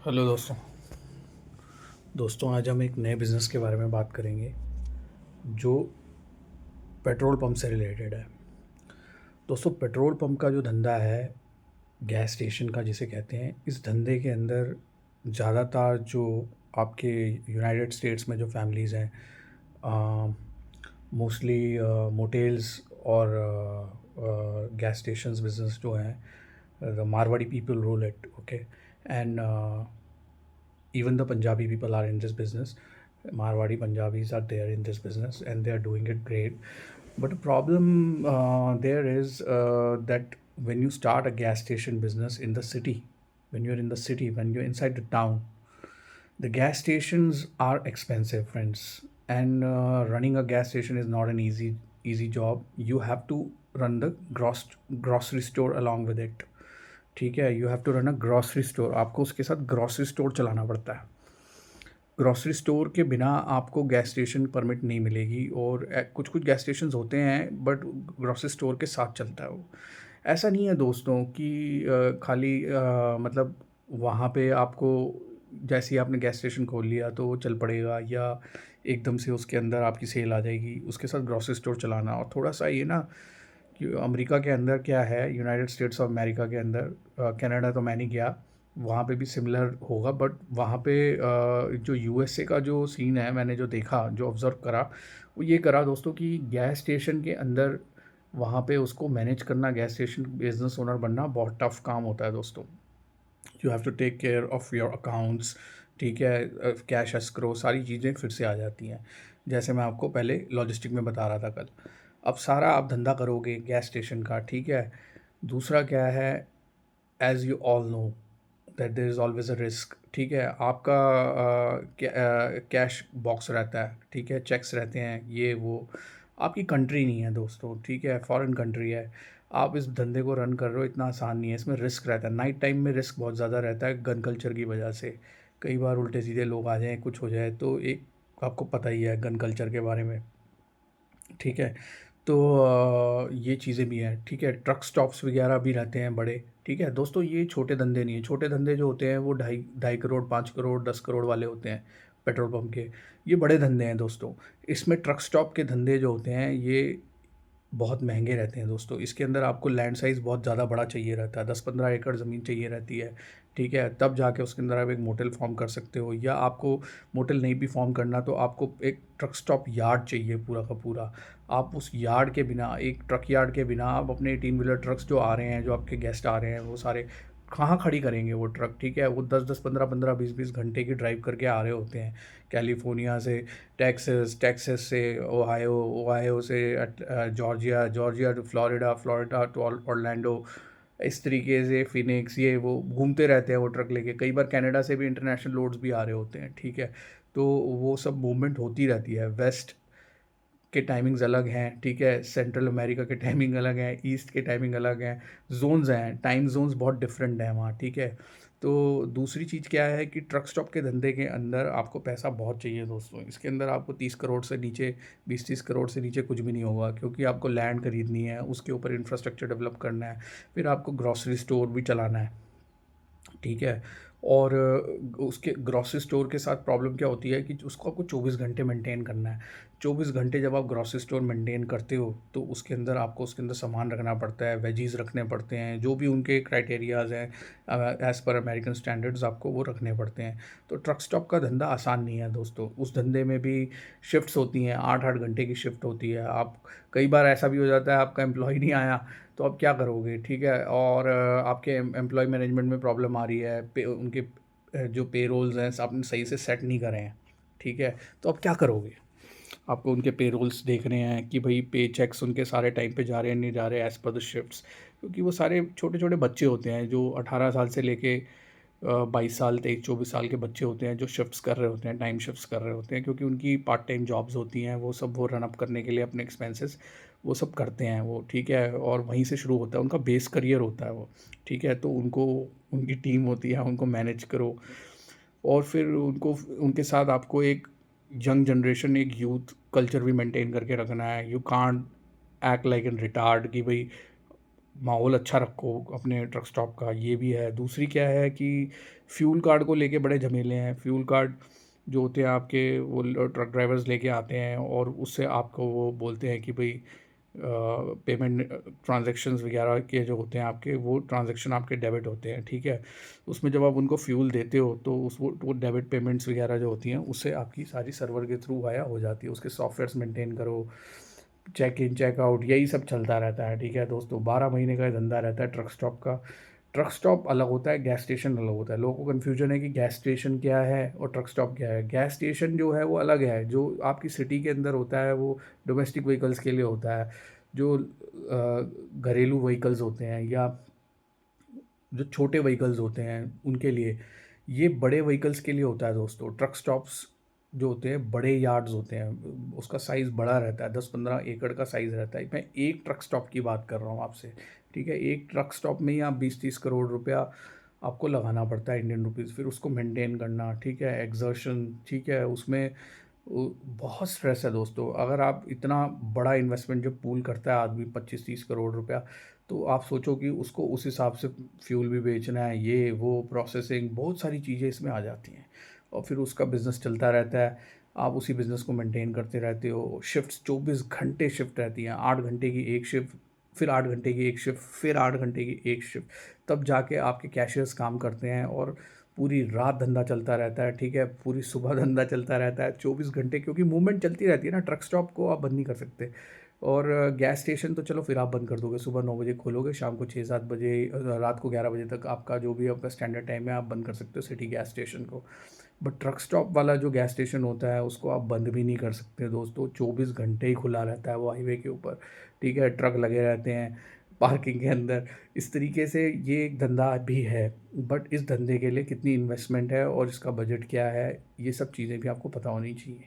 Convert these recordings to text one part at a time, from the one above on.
Hello दोस्तों। आज हम एक नए बिज़नेस के बारे में बात करेंगे जो पेट्रोल पंप से रिलेटेड है। दोस्तों, पेट्रोल पंप का जो धंधा है, गैस स्टेशन का जिसे कहते हैं, इस धंधे के अंदर ज़्यादातर जो आपके यूनाइटेड स्टेट्स में जो फैमिलीज़ हैं, मोस्टली मोटेल्स और गैस स्टेशंस बिजनेस जो हैं, the Marwari people rule it, okay. And even the Punjabi people are in this business. Marwadi Punjabis are there in this business and they are doing it great. But the problem there is that when you start a gas station business in the city, when you're in the city, when you're inside the town, the gas stations are expensive, friends. And running a gas station is not an easy job. You have to run the grocery store along with it. ठीक है, you have to run a grocery store, आपको उसके साथ grocery store चलाना पड़ता है। Grocery store के बिना आपको गैस स्टेशन परमिट नहीं मिलेगी। और कुछ कुछ गैस स्टेशंस होते हैं बट ग्रॉसरी स्टोर के साथ चलता है वो। ऐसा नहीं है दोस्तों कि खाली मतलब वहाँ पे आपको जैसे ही आपने गैस स्टेशन खोल लिया तो वो चल पड़ेगा, या एकदम से उसके अंदर आपकी सेल आ जाएगी। उसके साथ ग्रॉसरी स्टोर चलाना, और थोड़ा सा ये ना कि अमेरिका के अंदर क्या है, यूनाइटेड स्टेट्स ऑफ अमेरिका के अंदर, कनाडा तो मैं नहीं गया, वहाँ पे भी सिमिलर होगा। बट वहाँ पे जो यूएसए का जो सीन है, मैंने जो देखा, जो ऑब्ज़र्व करा, वो ये करा दोस्तों कि गैस स्टेशन के अंदर वहाँ पे उसको मैनेज करना, गैस स्टेशन बिजनेस ओनर बनना बहुत टफ काम होता है दोस्तों। You have to take care of your accounts, ठीक है, कैश एस्क्रो, सारी चीज़ें फिर से आ जाती हैं, जैसे मैं आपको पहले लॉजिस्टिक में बता रहा था कल। अब सारा आप धंधा करोगे गैस स्टेशन का, ठीक है। दूसरा क्या है, as you all know that there is always a risk, ठीक है। आपका कैश बॉक्स रहता है, ठीक है, चेक्स रहते हैं, ये वो। आपकी कंट्री नहीं है दोस्तों, ठीक है, फॉरेन कंट्री है। आप इस धंधे को रन कर रहे हो, इतना आसान नहीं है, इसमें रिस्क रहता है। नाइट टाइम में रिस्क बहुत ज़्यादा रहता है गन कल्चर की वजह से। कई बार उल्टे सीधे लोग आ जाएँ, कुछ हो जाए, तो एक आपको पता ही है गन कल्चर के बारे में, ठीक है। तो ये चीज़ें भी हैं, ठीक है। ट्रक स्टॉप्स वगैरह भी रहते हैं बड़े, ठीक है दोस्तों। ये छोटे धंधे नहीं हैं। छोटे धंधे जो होते हैं वो ढाई ढाई करोड़, 5 करोड़, 10 करोड़ वाले होते हैं पेट्रोल पंप के। ये बड़े धंधे हैं दोस्तों। इसमें ट्रक स्टॉप के धंधे जो होते हैं, ये बहुत महंगे रहते हैं दोस्तों। इसके अंदर आपको लैंड साइज़ बहुत ज़्यादा बड़ा चाहिए रहता है, 10-15 एकड़ ज़मीन चाहिए रहती है, ठीक है। तब जाके उसके अंदर आप एक मोटेल फॉर्म कर सकते हो, या आपको मोटेल नहीं भी फॉर्म करना तो आपको एक ट्रक स्टॉप यार्ड चाहिए पूरा का पूरा। आप उस यार्ड के बिना, एक ट्रक यार्ड के बिना, आप अपने 18 व्हीलर ट्रक्स जो आ रहे हैं, जो आपके गेस्ट आ रहे हैं, वो सारे कहाँ खड़ी करेंगे वो ट्रक, ठीक है। वो 10-10, 15-15, 20-20 घंटे की ड्राइव करके आ रहे होते हैं, कैलिफोर्निया से टेक्सास, टेक्सास से ओहायो, ओहायो से Georgia, Georgia to Florida, Florida to Orlando, इस तरीके से फिनिक्स, ये वो घूमते रहते हैं वो ट्रक लेके। कई बार कनाडा से भी इंटरनेशनल लोड्स भी आ रहे होते हैं, ठीक है। तो वो सब मूवमेंट होती रहती है। वेस्ट के टाइमिंग्स अलग हैं, ठीक है, सेंट्रल अमेरिका के टाइमिंग अलग हैं, ईस्ट के टाइमिंग अलग हैं, जोन्स हैं, टाइम जोन्स बहुत डिफरेंट हैं वहाँ, ठीक है। तो दूसरी चीज़ क्या है कि ट्रक स्टॉप के धंधे के अंदर आपको पैसा बहुत चाहिए दोस्तों। इसके अंदर आपको 30 करोड़ से नीचे, 20-30 करोड़ से नीचे कुछ भी नहीं होगा, क्योंकि आपको लैंड खरीदनी है, उसके ऊपर इंफ्रास्ट्रक्चर डेवलप करना है, फिर आपको ग्रॉसरी स्टोर भी चलाना है, ठीक है। और उसके ग्रॉसरी स्टोर के साथ प्रॉब्लम क्या होती है कि उसको आपको 24 घंटे मेंटेन करना है। 24 घंटे जब आप ग्रॉसरी स्टोर मेंटेन करते हो तो उसके अंदर आपको उसके अंदर सामान रखना पड़ता है, वेजीज़ रखने पड़ते हैं, जो भी उनके क्राइटेरियाज़ हैं एज़ पर अमेरिकन स्टैंडर्ड्स आपको वो रखने पड़ते हैं। तो ट्रक स्टॉप का धंधा आसान नहीं है दोस्तों। उस धंधे में भी शिफ्ट्स होती हैं, 8-8 घंटे की शिफ्ट होती है। आप कई बार ऐसा भी हो जाता है आपका एम्प्लॉय नहीं आया, तो आप क्या करोगे, ठीक है। और आपके एम्प्लॉय मैनेजमेंट में प्रॉब्लम आ रही है, उनके जो पेरोल्स हैं आपने सही से सेट नहीं करे हैं, ठीक है। तो आप क्या करोगे, आपको उनके पेरोल्स देखने हैं कि भाई पे चेक्स उनके सारे टाइम पे जा रहे हैं, नहीं जा रहे एज़ पर द शिफ्ट्स। क्योंकि वो सारे छोटे छोटे बच्चे होते हैं जो 18 साल से लेके 22 साल, 23-24 साल के बच्चे होते हैं, जो शिफ्ट्स कर रहे होते हैं, टाइम शिफ्ट्स कर रहे होते हैं, क्योंकि उनकी पार्ट टाइम जॉब्स होती हैं। वो सब वो रन अप करने के लिए अपने एक्सपेंसेस वो सब करते हैं वो, ठीक है। और वहीं से शुरू होता है उनका बेस करियर होता है वो, ठीक है। तो उनको, उनकी टीम होती है, उनको मैनेज करो, और फिर उनको, उनके साथ आपको एक यंग जनरेशन, एक यूथ कल्चर भी मेंटेन करके रखना है। You can't act like an retard कि भाई माहौल अच्छा रखो अपने ट्रक स्टॉप का, ये भी है। दूसरी क्या है कि फ्यूल कार्ड को लेके बड़े झमेले हैं। फ्यूल कार्ड जो होते हैं आपके, वो ट्रक ड्राइवर्स लेके आते हैं और उससे आपको वो बोलते हैं कि भाई पेमेंट ट्रांजैक्शंस वगैरह के जो होते हैं आपके, वो ट्रांजैक्शन आपके डेबिट होते हैं, ठीक है। उसमें जब आप उनको फ्यूल देते हो तो उस वो डेबिट पेमेंट्स वगैरह जो होती हैं उससे आपकी सारी सर्वर के थ्रू वाया हो जाती है। उसके सॉफ्टवेयर्स मेंटेन करो, चेक इन चेक आउट, यही सब चलता रहता है, ठीक है दोस्तों। 12 महीने का धंधा रहता है ट्रक स्टॉप का। ट्रक स्टॉप अलग होता है, गैस स्टेशन अलग होता है। लोगों को कन्फ्यूजन है कि गैस स्टेशन क्या है और ट्रक स्टॉप क्या है। गैस स्टेशन जो है वो अलग है, जो आपकी सिटी के अंदर होता है, वो डोमेस्टिक व्हीकल्स के लिए होता है। जो घरेलू व्हीकल्स होते हैं या जो छोटे व्हीकल्स होते हैं उनके लिए, ये बड़े व्हीकल्स के लिए होता है दोस्तों। ट्रक स्टॉप्स जो होते हैं बड़े यार्ड्स होते हैं, उसका साइज़ बड़ा रहता है, 10-15 एकड़ का साइज़ रहता है। मैं एक ट्रक स्टॉप की बात कर रहा हूँ आपसे, ठीक है। एक ट्रक स्टॉप में ही आप 20-30 करोड़ रुपया आपको लगाना पड़ता है इंडियन रुपीज़, फिर उसको मेंटेन करना, ठीक है, एक्सर्शन, ठीक है, उसमें बहुत स्ट्रेस है दोस्तों। अगर आप इतना बड़ा इन्वेस्टमेंट जब पूल करता है आदमी 25-30 करोड़ रुपया, तो आप सोचो कि उसको उस हिसाब से फ्यूल भी बेचना है, ये वो प्रोसेसिंग, बहुत सारी चीज़ें इसमें आ जाती हैं और फिर उसका बिज़नेस चलता रहता है। आप उसी बिज़नेस को मेंटेन करते रहते हो। शिफ्ट्स 24 घंटे शिफ्ट रहती हैं, 8 घंटे की एक शिफ्ट, फिर 8 घंटे की एक शिफ्ट, फिर 8 घंटे की एक शिफ्ट, तब जाके आपके कैशियर्स काम करते हैं और पूरी रात धंधा चलता रहता है, ठीक है, पूरी सुबह धंधा चलता रहता है 24 घंटे, क्योंकि मूवमेंट चलती रहती है ना। ट्रक स्टॉप को आप बंद नहीं कर सकते। और गैस स्टेशन तो चलो फिर आप बंद कर दोगे, सुबह 9 बजे खोलोगे, शाम को 6-7 बजे, रात को 11 बजे तक आपका जो भी आपका स्टैंडर्ड टाइम है आप बंद कर सकते हो सिटी गैस स्टेशन को। बट ट्रक स्टॉप वाला जो गैस स्टेशन होता है उसको आप बंद भी नहीं कर सकते दोस्तों, 24 घंटे ही खुला रहता है वो हाईवे के ऊपर, ठीक है। ट्रक लगे रहते हैं पार्किंग के अंदर। इस तरीके से ये एक धंधा भी है। बट इस धंधे के लिए कितनी इन्वेस्टमेंट है और इसका बजट क्या है, ये सब चीज़ें भी आपको पता होनी चाहिए,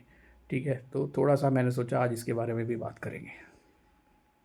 ठीक है। तो थोड़ा सा मैंने सोचा आज इसके बारे में भी बात करेंगे।